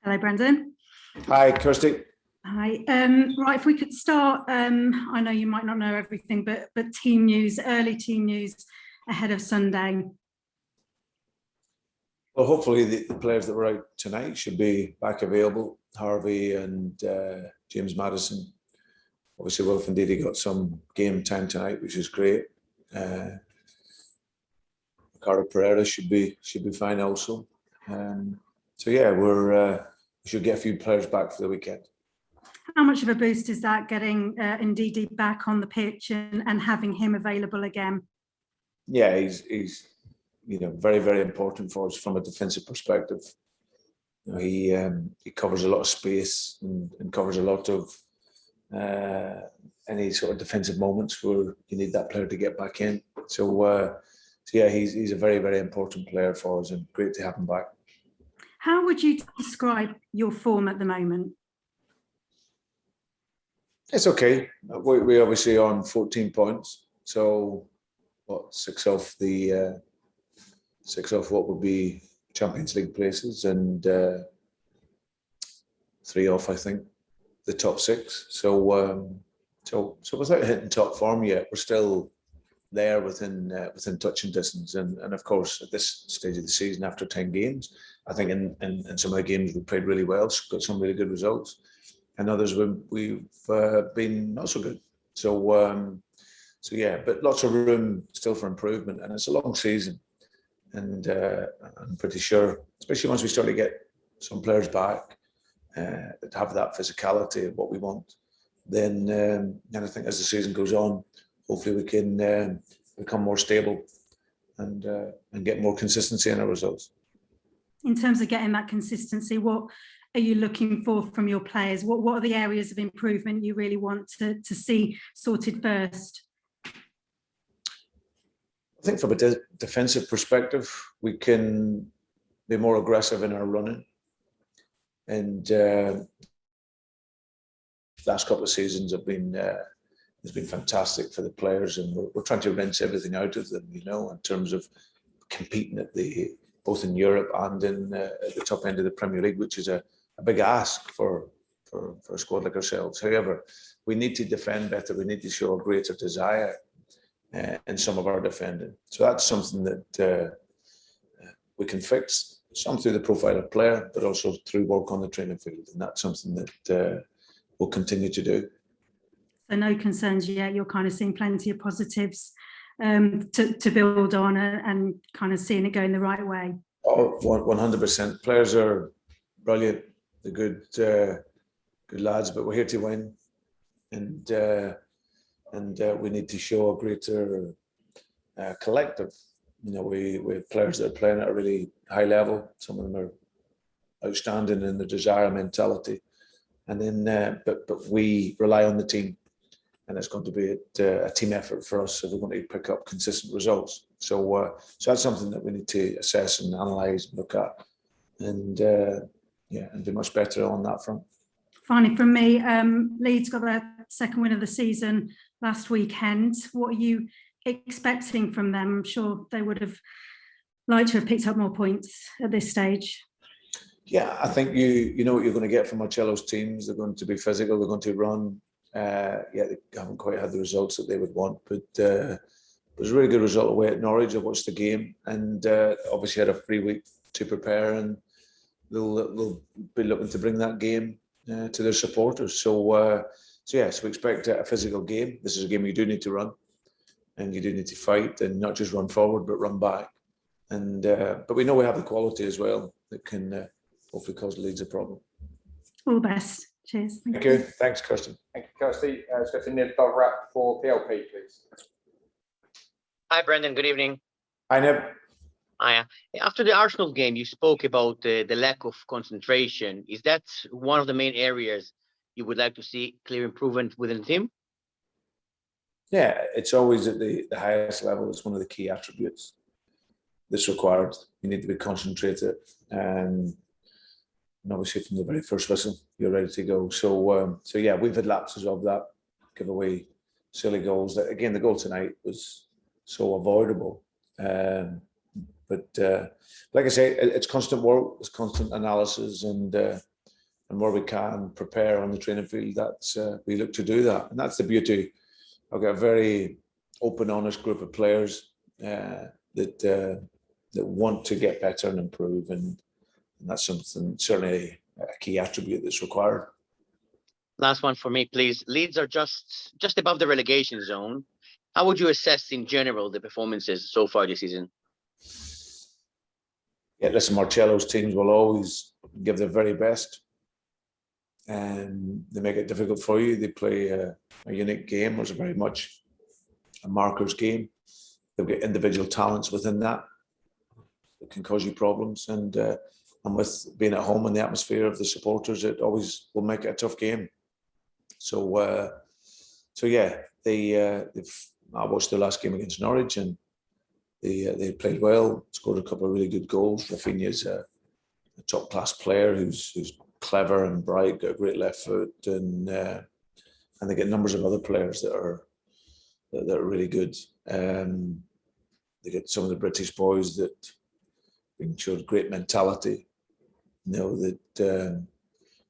Hello, Brendan. Hi, Kirsty. Hi. Right, if we could start, I know you might not know everything, but team news, early team news ahead of Sunday. Well, hopefully the players that were out tonight should be back available. Harvey and James Maddison. Obviously, Wilf Ndidi got some game time tonight, which is great. Ricardo Pereira should be fine also. So yeah, we should get a few players back for the weekend. How much of a boost is that getting Ndidi back on the pitch and having him available again? Yeah, he's very, very important for us from a defensive perspective. He covers a lot of space and covers a lot of any sort of defensive moments where you need that player to get back in. So yeah, he's a very, very important player for us, and great to have him back. How would you describe your form at the moment? It's okay. We obviously are on 14 points. So six off what would be Champions League places, and 3 off, I think, the top 6. So without hitting top form yet, we're still there within touching distance. And of course, at this stage of the season, after 10 games, I think in some of the games we played really well, got some really good results, and others we've been not so good. So yeah, but lots of room still for improvement, and it's a long season. And I'm pretty sure, especially once we start to get some players back that have that physicality of what we want, then I think as the season goes on, hopefully we can become more stable and get more consistency in our results. In terms of getting that consistency, what are you looking for from your players? What are the areas of improvement you really want to see sorted first? I think from a defensive perspective, we can be more aggressive in our running. And last couple of seasons have been has been fantastic for the players, and we're trying to rinse everything out of them, in terms of competing at both in Europe and at the top end of the Premier League, which is a big ask for a squad like ourselves. However, we need to defend better. We need to show a greater desire in some of our defending. So that's something that we can fix, some through the profile of player, but also through work on the training field. And that's something that we'll continue to do. So no concerns yet. You're kind of seeing plenty of positives to build on and kind of seeing it going the right way. Oh, 100%. Players are brilliant. They're good lads, but we're here to win. And we need to show a greater collective. We have players that are playing at a really high level. Some of them are outstanding in their desire mentality. And then, but we rely on the team, and it's going to be a team effort for us if we're going to pick up consistent results. So that's something that we need to assess and analyse and look at, and be much better on that front. Finally, from me, Leeds got their second win of the season last weekend. What are you expecting from them? I'm sure they would have liked to have picked up more points at this stage. Yeah, I think you know what you're going to get from Marcello's teams. They're going to be physical. They're going to run. They haven't quite had the results that they would want, but it was a really good result away at Norwich. I watched the game, and obviously had a free week to prepare, and they'll be looking to bring that game to their supporters. So we expect a physical game. This is a game you do need to run, and you do need to fight, and not just run forward but run back. And but we know we have the quality as well that can hopefully cause Leeds a problem. All the best. Cheers. Thank you. Thanks, Kirsten. Thank you, Kirsty. Let's go to Nib Dovrap for PLP, please. Hi, Brendan. Good evening. Hi, Nib. Hi. After the Arsenal game, you spoke about the lack of concentration. Is that one of the main areas you would like to see clear improvement within the team? Yeah, it's always at the highest level. It's one of the key attributes that's required. You need to be concentrated, and obviously from the very first whistle, you're ready to go. So yeah, we've had lapses of that, give away silly goals. Again, the goal tonight was so avoidable. But like I say, it's constant work, it's constant analysis, and where we can prepare on the training field, that's we look to do that, and that's the beauty. I've got a very open, honest group of players that want to get better and improve, and that's something, certainly a key attribute that's required. Last one for me, please. Leeds are just above the relegation zone. How would you assess in general the performances so far this season? Yeah, listen, Marcello's teams will always give their very best, and they make it difficult for you. They play a unique game. It's very much a markers game. They've got individual talents within that can cause you problems, and with being at home and the atmosphere of the supporters, it always will make it a tough game. So yeah, I watched the last game against Norwich, and they played well, scored a couple of really good goals. Rafinha's a top class player who's clever and bright, got a great left foot, and they get numbers of other players that are really good. They get some of the British boys that showed great mentality, that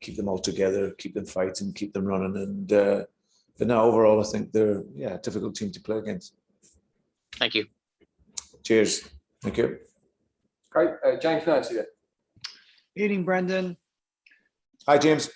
keep them all together, keep them fighting, keep them running. And but now overall, I think they're a difficult team to play against. Thank you. Cheers. Thank you. Great. James Nancy there. Evening, Brendan. Hi, James.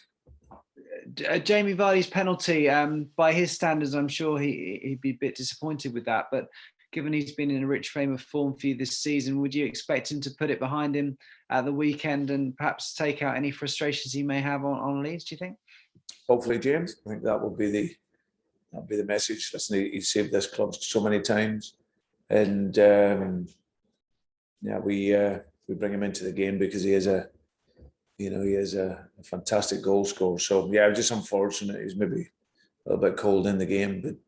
Jamie Vardy's penalty, by his standards, I'm sure he'd be a bit disappointed with that. But given he's been in a rich frame of form for you this season, would you expect him to put it behind him at the weekend and perhaps take out any frustrations he may have on Leeds, do you think? Hopefully, James. I think that will be the message. Listen, he saved this club so many times, and we bring him into the game because he is a fantastic goal scorer. So yeah, just unfortunate he's maybe a little bit cold in the game,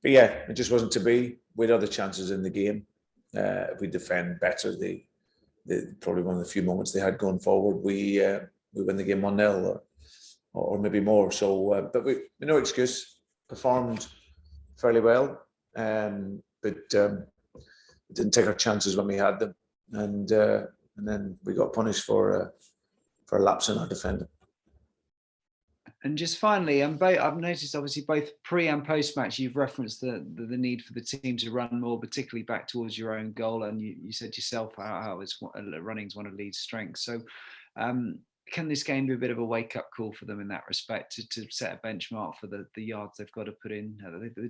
but yeah, it just wasn't to be. We had other chances in the game. If we defend better, they probably one of the few moments they had going forward, we win the game 1-0 or maybe more. So, but we no excuse. Performed fairly well, but didn't take our chances when we had them, and then we got punished for a lapse in our defending. And just finally, I've noticed obviously both pre and post match, you've referenced the need for the team to run more, particularly back towards your own goal. And you said yourself how running is one of Leeds' strengths. So can this game be a bit of a wake up call for them in that respect to set a benchmark for the yards they've got to put in?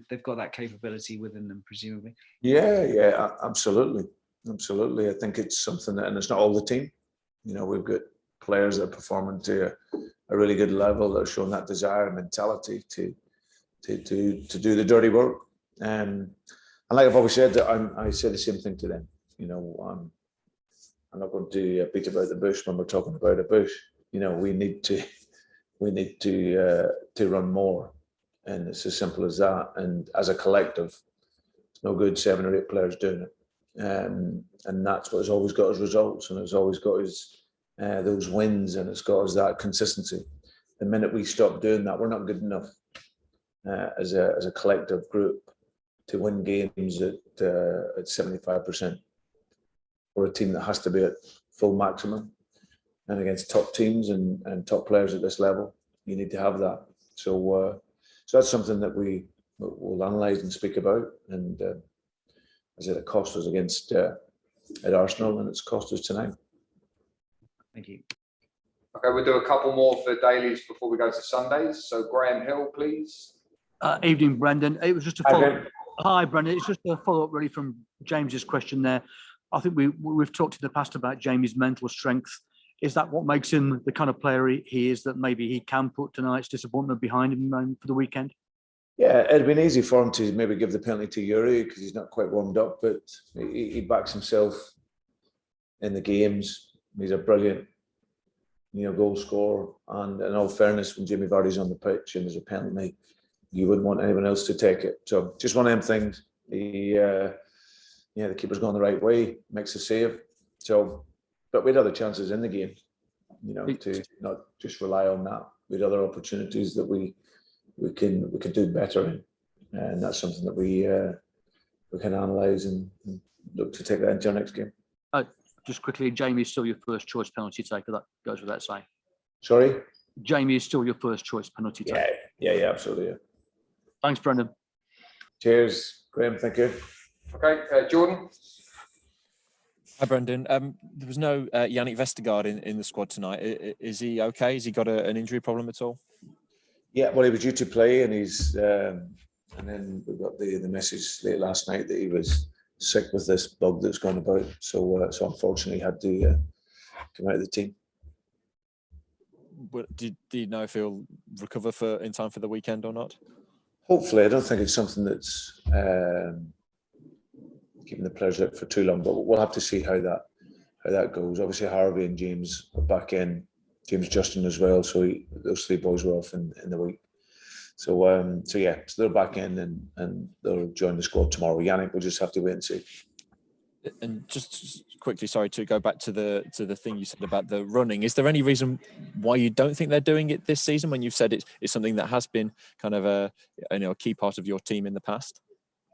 They've got that capability within them, presumably. Yeah, absolutely. I think it's something that, and it's not all the team. We've got players that are performing to a really good level, that are showing that desire and mentality to do the dirty work. And like I've always said, I say the same thing to them. I'm not going to beat about the bush when we're talking about a bush. We need to run more, and it's as simple as that. And as a collective, it's no good 7 or 8 players doing it. And that's what has always got us results, and it's always got us those wins, and it's got us that consistency. The minute we stop doing that, we're not good enough as a collective group to win games at 75%. We're a team that has to be at full maximum, and against top teams and top players at this level, you need to have that. So that's something that we will analyse and speak about. And as it cost us against at Arsenal, and it's cost us tonight. Thank you. Okay, we'll do a couple more for dailies before we go to Sundays. So Graham Hill, please. Evening, Brendan. It was just a follow-up. Hi, Brendan. It's just a follow-up really from James's question there. I think we've talked in the past about Jamie's mental strength. Is that what makes him the kind of player he is, that maybe he can put tonight's disappointment behind him for the weekend? Yeah, it'd been easy for him to maybe give the penalty to Yuri because he's not quite warmed up, but he backs himself in the games. He's a brilliant, goal scorer. And in all fairness, when Jamie Vardy's on the pitch and there's a penalty, you wouldn't want anyone else to take it. So just one of them things. The keeper's gone the right way, makes a save. So, but we had other chances in the game, to not just rely on that. We had other opportunities that we can do better in, and that's something that we can analyse and look to take that into our next game. Just quickly, Jamie is still your first choice penalty taker. That goes without saying. Sorry? Jamie is still your first choice penalty taker. Yeah, absolutely. Yeah. Thanks, Brendan. Cheers, Graham. Thank you. Okay, Jordan. Hi, Brendan. There was no Yannick Vestergaard in the squad tonight. Is he okay? Has he got an injury problem at all? Yeah, well, he was due to play, and he's and then we got the message late last night that he was sick with this bug that's gone about. So unfortunately, he had to come out of the team. Do you know if he'll recover in time for the weekend or not? Hopefully, I don't think it's something that's keeping the players out for too long, but we'll have to see how that goes. Obviously, Harvey and James are back in. James Justin as well. So those three boys were off in the week. So they're back in and they'll join the squad tomorrow. Yannick, we'll just have to wait and see. And just quickly, sorry to go back to the thing you said about the running. Is there any reason why you don't think they're doing it this season when you've said it's something that has been kind of a key part of your team in the past?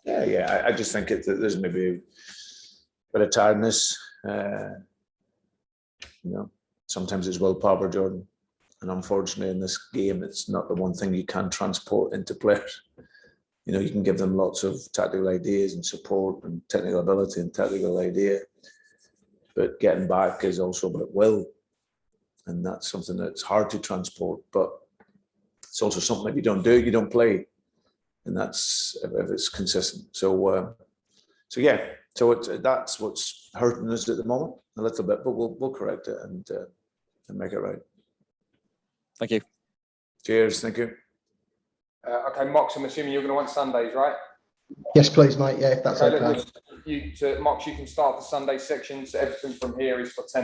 Yeah. I just think there's maybe a bit of tiredness. Sometimes it's willpower, Jordan. And unfortunately, in this game, it's not the one thing you can transport into players. You can give them lots of tactical ideas and support and technical ability and tactical idea. But getting back is also about will. And that's something that's hard to transport. But it's also something that you don't do, you don't play. And that's if it's consistent. So that's what's hurting us at the moment a little bit, but we'll correct it and make it right. Thank you. Cheers. Thank you. Okay, Mox, I'm assuming you're going to want Sundays, right? Yes, please, mate. Yeah, if that's okay. Mox, you can start the Sunday section. So everything from here is for 10